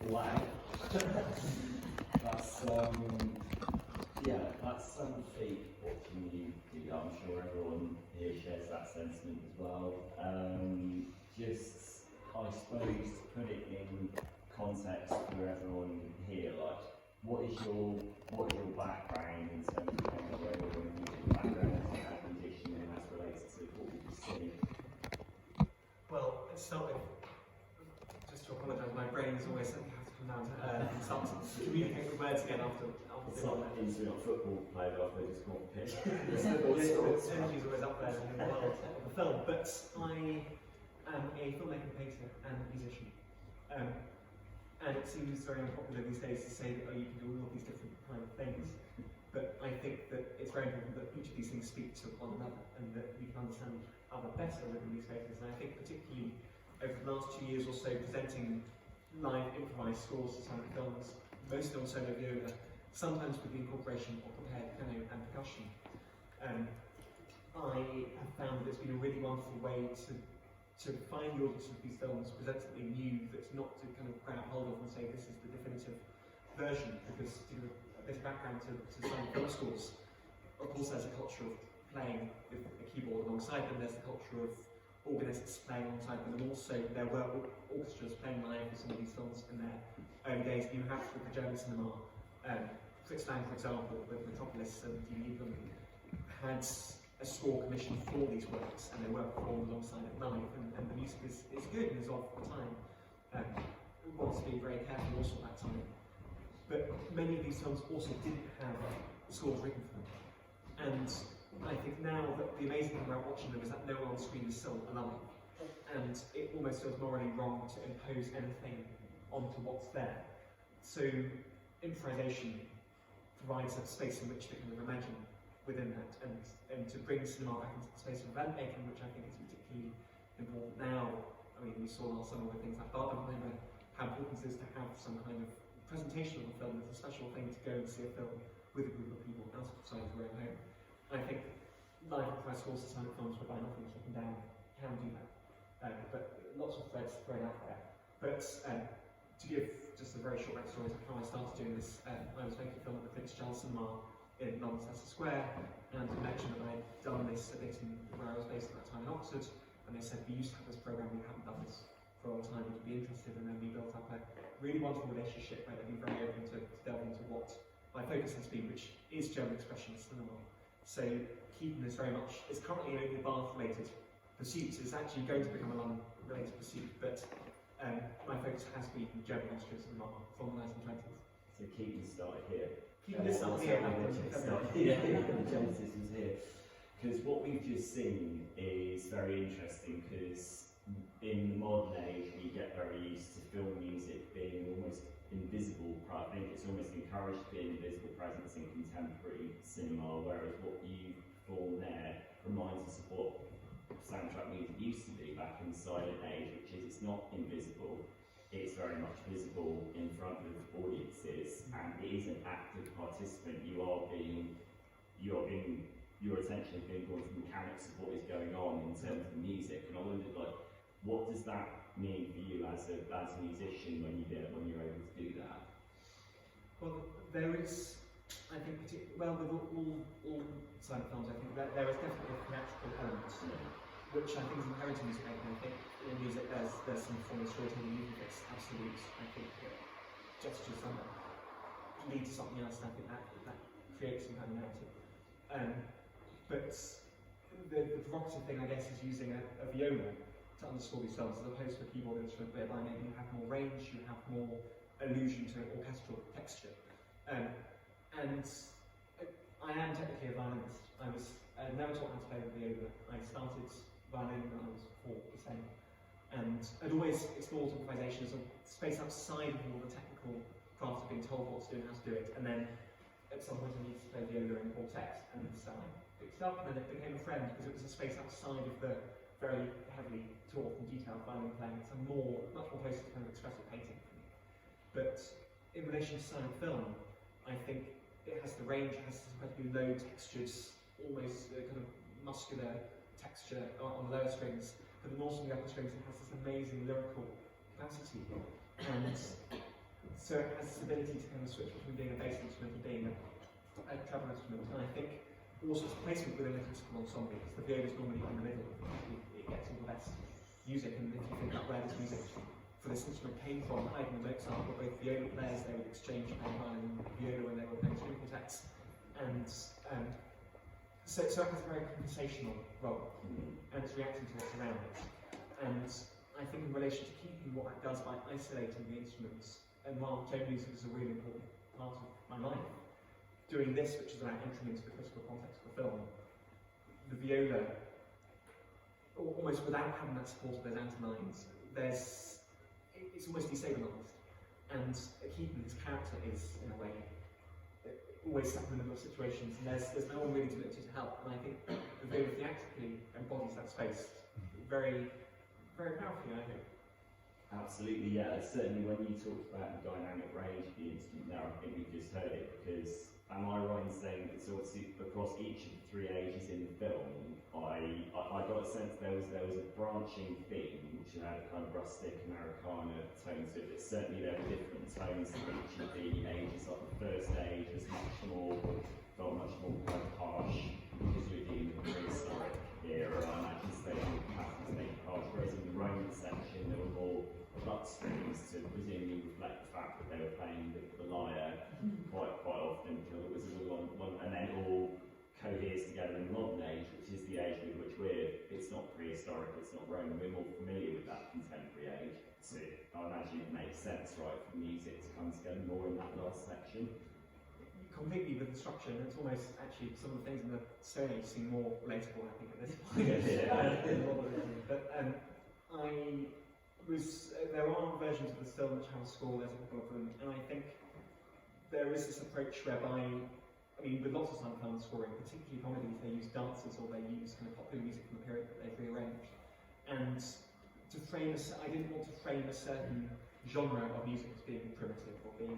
Wow. That's that's some feat watching you do that. I'm sure everyone here shares that sentiment as well. Just, I suppose, to put it in context for everyone here, like, what is your background in terms of kind of where your music background as a musician and as related to what we just see? Well, let's start with, just to apologise, my brain is always something I have to come down to start to communicate with words again after It's not into a football player after they just got pitch. The energy is always up there in the world of the film, but I am a filmmaker, painter and musician. And it seems very unpopular these days to say that you can do all of these different kind of things, but I think that it's very important that each of these things speak to one another and that we can understand other better within these spaces. And I think particularly over the last 2 years or so, presenting live improvised scores to silent films, mostly on solo viola, sometimes with the incorporation of prepared piano and percussion, I have found that it's been a really wonderful way to find the audience of these films, present something new that's not to kind of grab hold of and say this is the definitive version, because to give a bit of background to silent film scores, of course there's a culture of playing with a keyboard alongside them, there's the culture of organists playing alongside them, and also there were orchestras playing live for some of these films in their early days. You have with the German cinema, Fritz Lang, for example, with Metropolis and DVD Blooming, had a score commissioned for these works, and they were performed alongside it live, and the music is good and is of the time. We want to be very careful also at that time. But many of these films also didn't have scores written for them. And I think now that the amazing thing about watching them is that no one on screen is still alive. And it almost feels morally wrong to impose anything onto what's there. So improvisation provides a space in which to kind of imagine within that, and to bring cinema back into the space of event making, which I think is particularly important now. I mean, we saw last summer with things like Barbenheimer, how important it is to have some kind of presentation of a film. It's a special thing to go and see a film with a group of people outside your own home. And I think live improvised scores to silent films whereby nothing's written down can do that. But lots of threads thrown out there. But to give just a very short backstory of how I started doing this, I was making a film at the Prince Charles Cinema in London Leicester Square, and I mentioned that I'd done this a bit in where I was based at that time in Oxford, and they said, we used to have this programme, we haven't done this for a long time, would you be interested? And then we built up a really wonderful relationship where they've been very open to delve into what my focus has been, which is German expressionist cinema. So keeping this very much, it's currently only a Bath-related pursuit, it's actually going to become a London-related pursuit, but my focus has been German Austrian cinema from the 1920s. So Keaton started here. Keeping this up here, the Genesis was here. Because what we've just seen is very interesting, because in the modern age we get very used to film music being almost invisible. I think it's almost encouraged to be an invisible presence in contemporary cinema, whereas what you perform there reminds us of what soundtrack music used to be back in the silent age, which is it's not invisible. It's very much visible in front of audiences, and it is an active participant. Your attention is being drawn to the mechanics of what is going on in terms of the music. And I wondered, like, what does that mean for you as a musician when you're able to do that? Well, there is, I think, with all silent films, I think that there is definitely a theatrical element, which I think is inherent in music making. I think in music there's some form of storytelling, even if it's absolute. I think gestures lead to something else, and I think that creates some kind of narrative. But the provocative thing, I guess, is using a viola to underscore these films, as opposed to a keyboard instrument, whereby maybe you have more range, you have more allusion to orchestral texture. And I am technically a violinist. I never taught how to play the viola. I started violin when I was 4, the same. And I'd always explored improvisation as a space outside of all the technical craft of being told what to do and how to do it. And then at some point I needed to play viola in quartet, and so I picked it up, and then it became a friend because it was a space outside of the very heavily taught and detailed violin playing. It's much more closer to kind of expressive painting for me. But in relation to silent film, I think it has the range, it has this incredibly low textured, almost kind of muscular texture on the lower strings, but then also on the upper strings it has this amazing lyrical capacity. And so it has this ability to kind of switch between being a bass instrument and being a treble instrument. And I think also its placement within a classical ensemble, because the viola is normally in the middle, it gets all the best music. And if you think about where this music for this instrument came from, Haydn and Mozart were both viola players. They would exchange playing violin and viola when they were playing string quartets. And so it has a very conversational role, and it's reacting to what's around it. And I think in relation to keeping what it does by isolating the instruments, and while chamber music is a really important part of my life, doing this, which is about entering into the critical context of the film, the viola, almost without having that support of those antonines, it's almost destabilised. And Keaton, his character, is, in a way, always stuck in the middle of situations, and there's no one really to look to help. And I think the viola theatrically embodies that space very, very powerfully, I think. Absolutely, yeah. Certainly when you talked about the dynamic range of the instrument there, I think we just heard it, because am I right in saying that sort of across each of the three ages in the film, I got a sense there was a branching theme which had a kind of rustic Americana tone to it, but certainly there were different tones in each of the ages. Like the first age was felt much more kind of harsh, because you're dealing with the prehistoric era. I imagine staying harsh, whereas in the Roman section there were more butt strings to presumably reflect the fact that they were playing the lyre quite often, until it was all one, and then all coheres together in the modern age, which is the age with which it's not prehistoric, it's not Roman, we're more familiar with that contemporary age. So I imagine it makes sense, right, for music to come together more in that last section. Completely with the structure, and it's almost actually some of the things in the Stone Age seem more relatable, I think, at this point. But there are versions of the film which have a score, there's a couple of them, and I think there is this approach whereby, I mean, with lots of silent film scoring, particularly comedies, they use dances or they use kind of popular music from the period that they've rearranged. And I didn't want to frame a certain genre of music as being primitive or being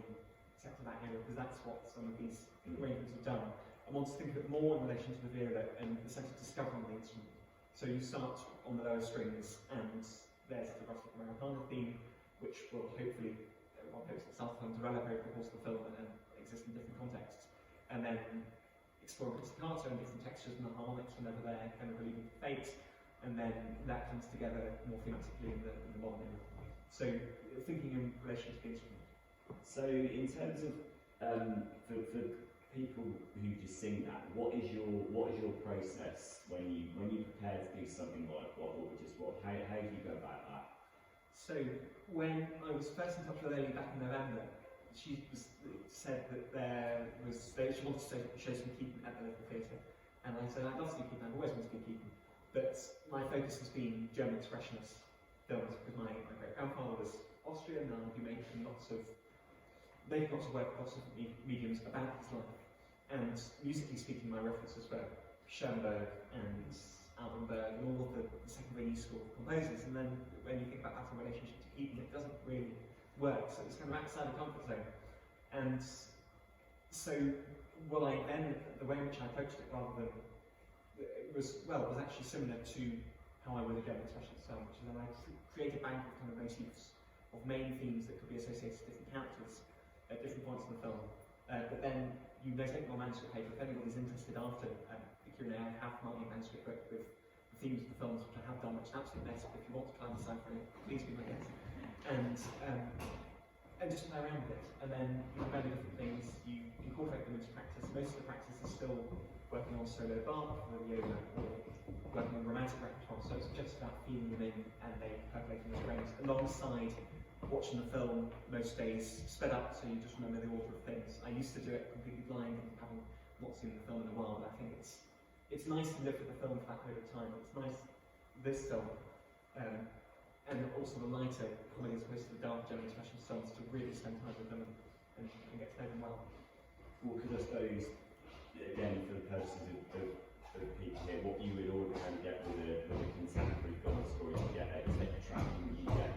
set to that era, because that's what some of these arrangements have done. I want to think of it more in relation to the viola and the sense of discovering the instrument. So you start on the lower strings, and there's the rustic Americana theme, which will hopefully, one hopes itself to develop over the course of the film and exist in different contexts. And then exploring pizzicato and different textures and the harmonics whenever they're kind of relieving fate, and then that comes together more thematically in the modern era. So thinking in relation to the instrument. So in terms of for people who just sing that, what is your process when you prepare to do something like what how do you go about that? So when I was first in touch with Ellie back in November, she said that she wanted to show some Keaton at the local theatre, and I said I'd love to do Keaton. I've always wanted to do Keaton, but my focus has been German expressionist films, because my great grandfather was Austrian, and I'll be making lots of work across different mediums about his life. And musically speaking, my references were Schoenberg and Altenberg and all of the secondary new school composers. And then when you think about that in relationship to Keaton, it doesn't really work. So it's kind of outside the comfort zone. And so the way in which I approached it, rather than was actually similar to how I would a German expressionist film, which is that I create a bank of kind of motifs, of main themes that could be associated to different characters at different points in the film. But then you notate my manuscript paper. If anybody's interested after the Q&A, I have my manuscript book with the themes of the films, which I have done, which is absolutely mess. If you want to try and decipher it, please be my guest. And just play around with it. And then you have many different things, you incorporate them into practice. Most of the practice is still working on solo Bach or viola, or working on romantic repertoire. So it's just about feeling them in and they percolate in the brains, alongside watching the film most days sped up, so you just remember the order of things. I used to do it completely blind, having not seen the film in a while, but I think it's nice to look at the film for that period of time. It's nice, this film, and also the lighter comedy as opposed to the dark German expression films, to really spend time with them and get to know them well. Well, because I suppose, again, for the purposes of people here, what you would ordinarily get with a contemporary film score is you get a track, you get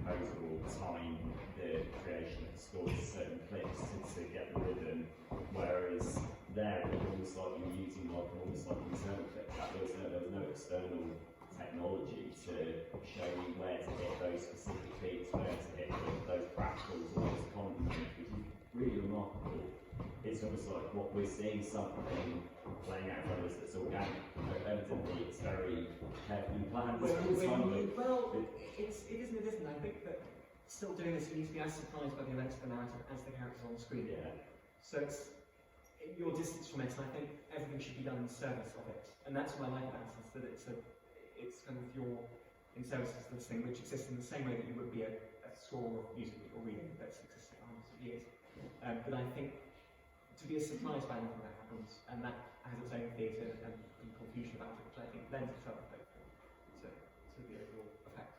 composer will time the creation of the score to certain clicks to get the rhythm, whereas there it was almost like you were using almost like internal clicks. There was no external technology to show you where to hit those specific beats, where to hit those it's almost like what we're seeing something playing out in front of us that's organic. Evidently, it's very carefully planned. Well, it isn't. I think that still doing this, you need to be as surprised by the events of the narrative as the characters on the screen. Yeah. So it's your distance from it, and I think everything should be done in service of it. And that's what I like about it, is that it's kind of your in service of this thing which exists in the same way that you would be a score of music that you're reading that's existed for hundreds of years. But I think to be as surprised by anything that happens, and that has its own theatre and confusion about it, which I think lends itself to the overall effect.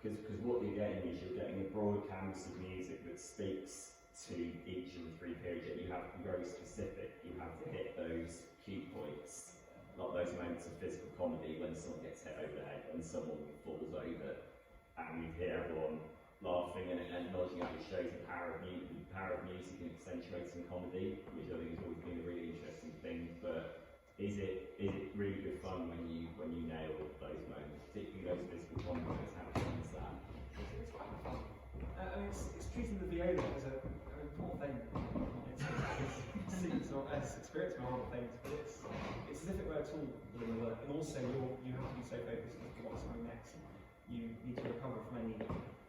Because what you're getting is you're getting a broad canvas of music that speaks to each of the three periods, yet you have to be very specific. You have to hit those key points, like those moments of physical comedy when someone gets hit over the head, when someone falls over, and you hear everyone laughing and nodding out, which shows the power of music and accentuating comedy, which I think has always been a really interesting thing. But is it really good fun when you nail those moments, particularly those physical comedies? How fun is that? It's quite fun. I mean, it's treating the viola as an important thing. It's not as experience of horrible things, but it's as if it were a tool within the work. And also, you have to be so focused on what's coming next. You need to recover from any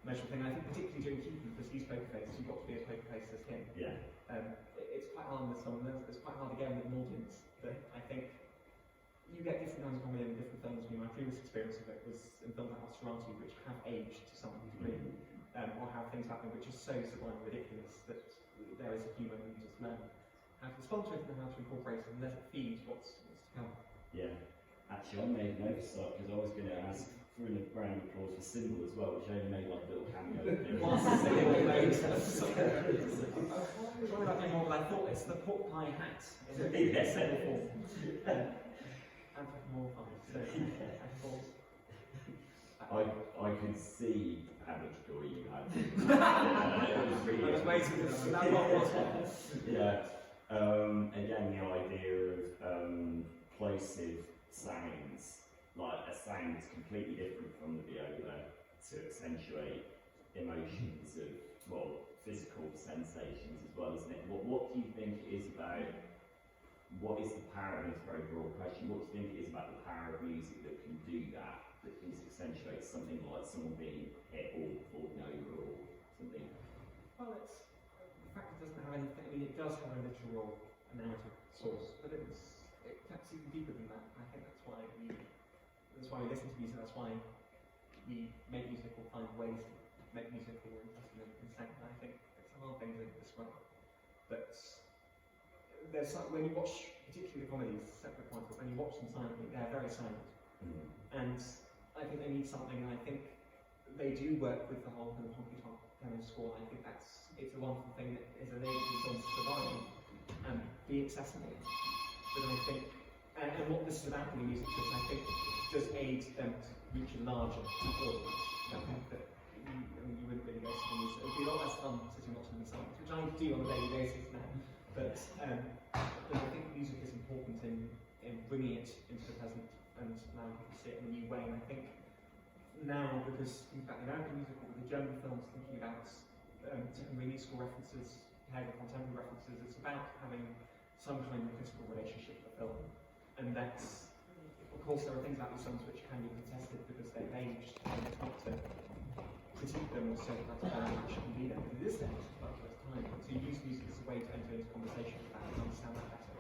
emotional thing. I think particularly during Keaton, because he's poker faced, you've got to be as poker faced as him. Yeah. It's quite hard with someone else. It's quite hard again with an audience. But I think you get different kinds of comedy in different films. I mean, my previous experience of it was in films like Archaeo-Heritage, which have aged to some degree, or have things happening which are so sublime and ridiculous that there is a humour and you just learn how to respond to it and how to incorporate it and let it feed what's to come. Yeah. Actually, I made an oversight because I was going to ask for a round of applause for Symbol as well, which only made like a little cameo. Sorry about being more, but I thought it's the pork pie hat in the symbol form. Anthropomorphized. So I thought. I could see how much joy you had. It was really. I was waiting for that. What was it? Yeah. Again, the idea of plosive sounds, like a sound that's completely different from the viola to accentuate emotions of, well, physical sensations as well, isn't it? What do you think it is about, what is the power, and it's a very broad question, what do you think it is about the power of music that can do that can accentuate something like someone being hit or falling over or something? Well, it's the fact it doesn't have anything. I mean, it does have a literal narrative source, but it taps even deeper than that. I think that's why we listen to music. That's why we make music or find ways to make music or interesting in sound. I think it's a hard thing to describe. But there's some, when you watch, particularly the comedies, separate points, but when you watch them silently, they're very silent. And I think they need something, and I think they do work with the whole kind of honky tonk kind of score. I think it's a wonderful thing that is enabling songs to survive and be accessible. But I think, and what this is about in the music is, I think, does aid them to reach a larger audience. I think that you wouldn't really go to the music. It would be a lot less fun sitting watching these songs, which I do on a daily basis now. But I think music is important in bringing it into the present and allowing people to see it in a new way. And I think now, because thinking about the American musical with the German films, thinking about taking really musical references, paired with contemporary references, it's about having some kind of critical relationship with the film. And that's, of course, there are things about these films which can be contested because they've aged, and it's not to critique them or say that that's very much can be there. But it is there for the first time. So you use music as a way to enter into conversation with that and understand that better.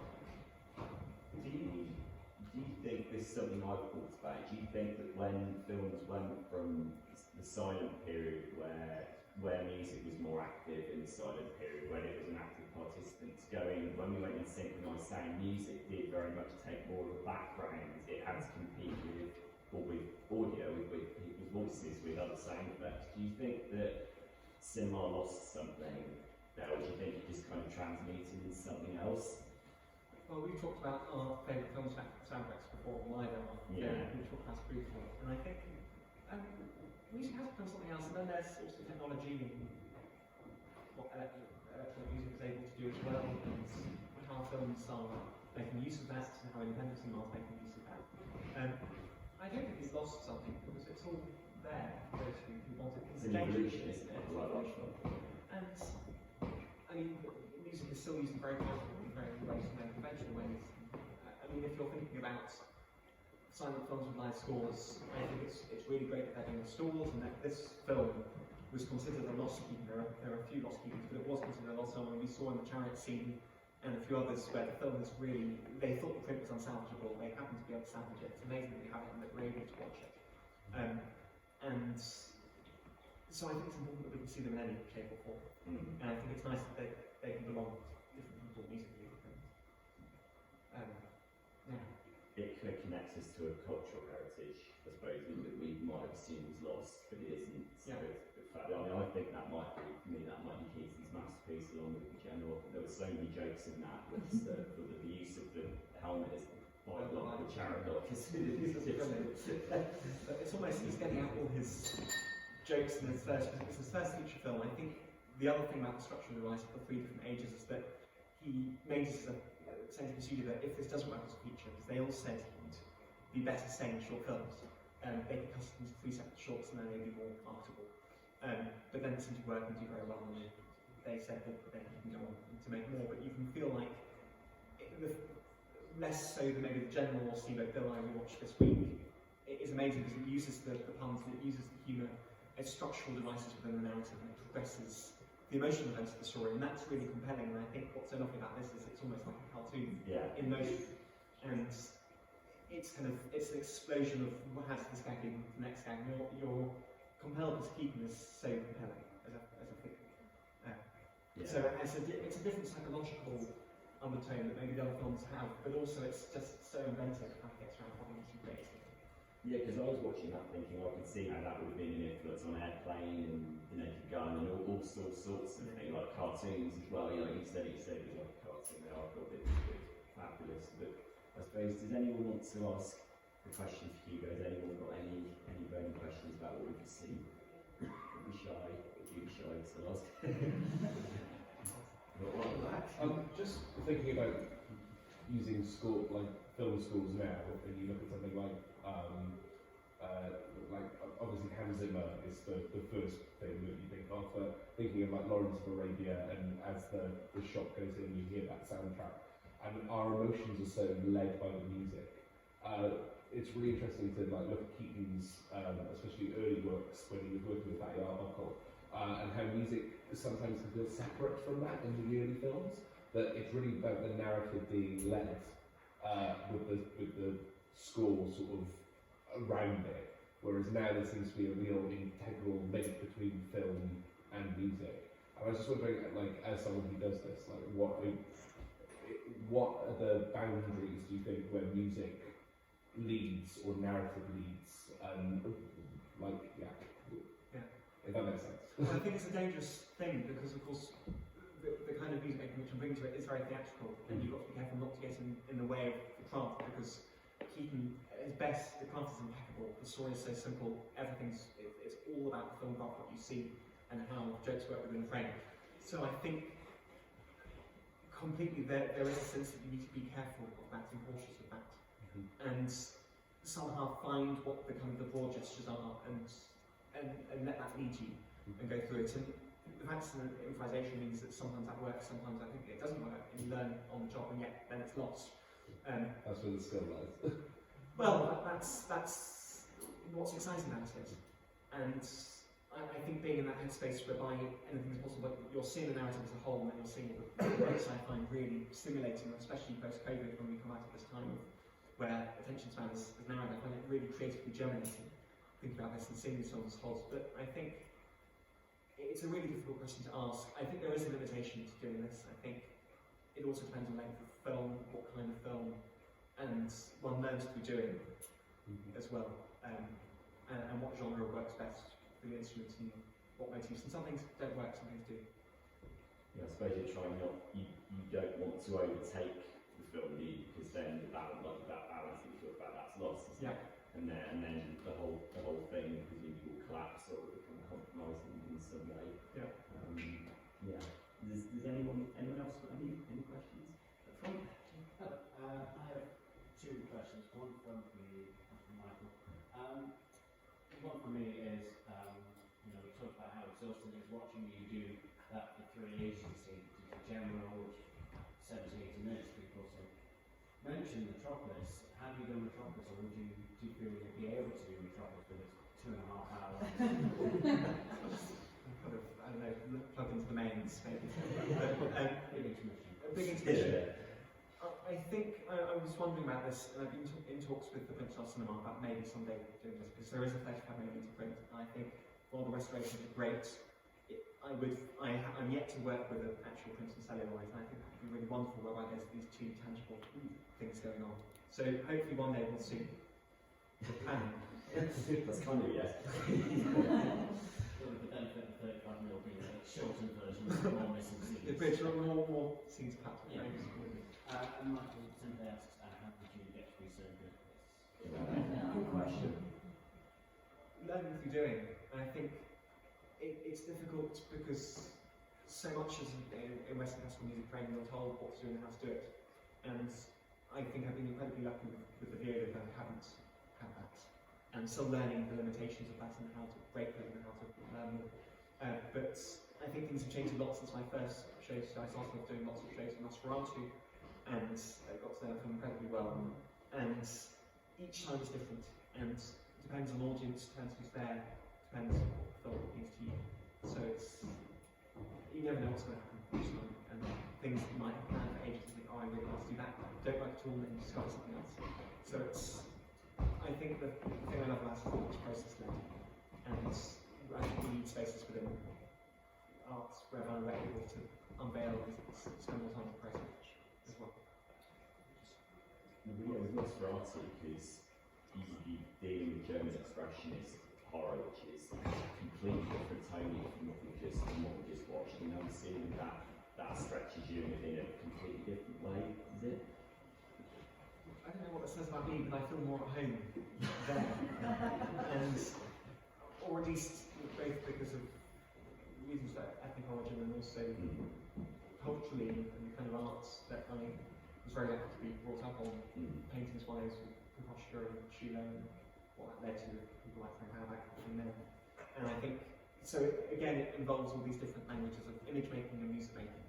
Do you think this is something I've thought about? Do you think that when films went from the silent period where music was more active in the silent period, when it was an active participant, when we went in synchronised sound, music did very much take more of a background. It had to compete with audio, with people's voices, with other sound effects. Do you think that cinema lost something there, or do you think it just kind of transmuted into something else? Well, we've talked about our favourite film soundtracks before, mine and we talked about it briefly, and I think music has become something else, and then there's also technology and what electronic music is able to do as well, and how films are making use of that, and how independent cinema is making use of that. I don't think it's lost something, because it's all there for those who want it. It's an evolution, isn't it? And, I mean, music is still used in very powerful ways, conventional ways. I mean, if you're thinking about silent films with live scores, I think it's really great that they're doing the scores, and that this film was considered a lost keeping. There are a few lost keepings, but it was considered a lost film, and we saw in the chariot scene and a few others where the film is really, they thought the print was unsalvageable, they happened to be able to salvage it. It's amazing that we have it and that we're able to watch it. And so I think it's important that we can see them in any shape or form. And I think it's nice that they can belong to different people musically. Yeah. It kind of connects us to a cultural heritage, I suppose, that we might have assumed was lost, but it isn't. So in fact, I mean, I think that might be, for me, that might be Keaton's masterpiece along with the general. There were so many jokes in that with the use of the helmet as the chariot lock. It's almost, he's getting out all his jokes in it's his first feature film. I think the other thing about the structure of the Rise of the Three Different Ages is that he made this as a saying to the studio that if this doesn't work as a feature, because they all said it would be better staying in short films, they could cut it into 3 separate shorts and then they'd be more marketable. But then it seemed to work and do very well, and they said that they can go on to make more, but you can feel like, less so than maybe the general or Steamboat Bill I watched this week, it is amazing because it uses the puns, and it uses the humour as structural devices within the narrative, and it progresses the emotional events of the story, and that's really compelling. And I think what's so lovely about this is it's almost like a cartoon in motion, and it's an explosion of what has this gag in the next gag. You're compelled to keep them as so compelling as a figure. So it's a different psychological undertone that maybe the other films have, but also it's just so inventive how it gets around having some creative. Yeah, because I was watching that thinking I could see how that would have been an influence on Airplane and The Naked Gun and all sorts of things, like cartoons as well. You know, you said it was like a cartoon. I thought it was fabulous. But I suppose, does anyone want to ask a question for Hugo? Has anyone got any burning questions about what we could see? Don't be shy. Don't be shy to ask. Just thinking about using score, like film scores now, and you look at something like obviously Hans Zimmer is the first thing that you think of, but thinking of like Lawrence of Arabia, and as the shot goes in, you hear that soundtrack, and our emotions are so led by the music. It's really interesting to like look at Keaton's, especially early works when he was working with Fatty Arbuckle, and how music sometimes can feel separate from that in the early films. That it's really about the narrative being led with the score sort of around it, whereas now there seems to be a real integral link between film and music. And I was just wondering, like, as someone who does this, like, what are the boundaries, do you think, where music leads or narrative leads? If that makes sense. I think it's a dangerous thing because, of course, the kind of music making which I'm bringing to it is very theatrical, and you've got to be careful not to get in the way of the craft, because Keaton, at his best, the craft is impeccable, the story is so simple, it's all about the film craft, what you see, and how jokes work within the frame. So I think completely there is a sense that you need to be careful of that and cautious of that, and somehow find what the kind of the broad gestures are, and let that lead you and go through it. And the fact that improvisation means that sometimes that works, sometimes I think it doesn't work, and you learn on the job, and yet then it's lost. That's where the skill lies. Well, that's what's exciting about it, and I think being in that headspace whereby anything is possible, but you're seeing the narrative as a whole, and you're seeing all the works I find really stimulating, especially post-COVID when we come out at this time where attention span is narrowed. I find it really creatively germinating, thinking about this and seeing these films as wholes. But I think it's a really difficult question to ask. I think there is a limitation to doing this. I think it also depends on length of film, what kind of film, and one learns to be doing as well, and what genre works best for the instrument and what motifs. And some things don't work, some things do. Yeah, I suppose you're trying not, you don't want to overtake the film, do you? Because then that balance that you talk about, that's lost, isn't it? And then the whole thing presumably will collapse or become compromising in some way. Does anyone else got any questions? I have 2 questions. One from me, one from Michael. One for me is, we talked about how exhausting it is watching you do that for 3 agencies, the general, 70, 80 minutes, mentioned Metropolis. How do you do Metropolis, or do you feel you'd be able to do Metropolis with 2.5 hours? Kind of, I don't know, plug into the mains maybe. Big intermission. A big intermission. I think I was wondering about this, and I've been in talks with the British Art Cinema about maybe someday doing this, because there is a 35mm print, and I think while the restorations are great, I'm yet to work with an actual print and celluloid, and I think that would be really wonderful whereby there's these two tangible things going on. So hopefully one day we'll see the plan. That's kind of yes. With the benefit of 35mm being a shortened version with more missing scenes. The British are more scenes cut. Yeah. And Michael simply asks, how did you get to be so good at this? Good question. Learning through doing, and I think it's difficult because so much as in Western classical music training you're told what to do and how to do it, and I think I've been incredibly lucky with the viola that I haven't had that, and still learning the limitations of that and how to break them and how to learn them. But I think things have changed a lot since my first shows. So I started off doing lots of shows in Nosferatu, and I got to know them incredibly well. And each time is different, and depends on audience, depends who's there, depends on what the film means to you. So you never know what's going to happen each time, and things that you might have planned for ages and think, oh, I really want to do that, don't like it at all, and you discover something else. So I think the thing I love about it is process-led, and I think we need spaces within arts whereby we're able to unveil and spend more time in the process as well. Yeah, with Nosferatu, because you're dealing with German expressionist horror, which is completely different tone from what we just watched, and I'm seeing that stretches you in a completely different way, is it? I don't know what that says about me, but I feel more at home there. And, or at least both because of reasons like ethnic origin and also culturally and the kind of arts that I was very lucky to be brought up on, paintings-wise, with Kokoschka and Schuler and what that led to with people like Frank Haubeck and then. And I think, so again, it involves all these different languages of image making and music making.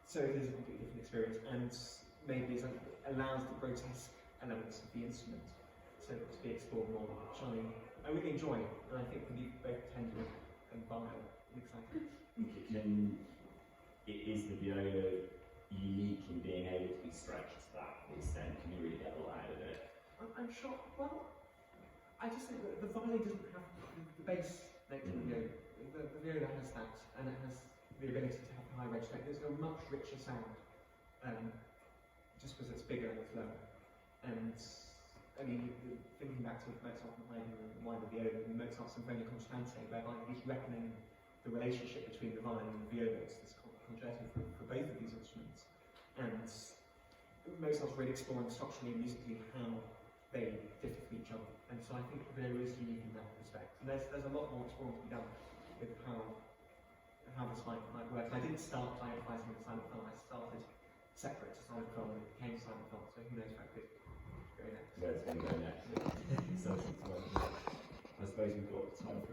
So it is a completely different experience, and maybe it allows the grotesque elements of the instrument to be explored more, which I really enjoy, and I think can be both tender and vile and exciting. Is the viola unique in being able to be stretched to that extent? Can you really get a lot out of it? I'm sure, well, I just think that the violin doesn't have the bass next to the viola. The viola has that, and it has the ability to have high register. There's a much richer sound, just because it's bigger and it's lower. And I mean, thinking back to Mozart and Haydn and the wider viola, and Mozart's Sinfonia Constante, whereby he's reckoning the relationship between the violin and the viola. It's this concerto for both of these instruments. And Mozart's really exploring structurally and musically how they differ from each other. And so I think the viola is unique in that respect. And there's a lot more exploring to be done with how this might work. And I didn't start by advising the silent film, I started separate to silent film and it became silent film, so who knows where it could go next. Where it's going to go next. So, I suppose we've got time for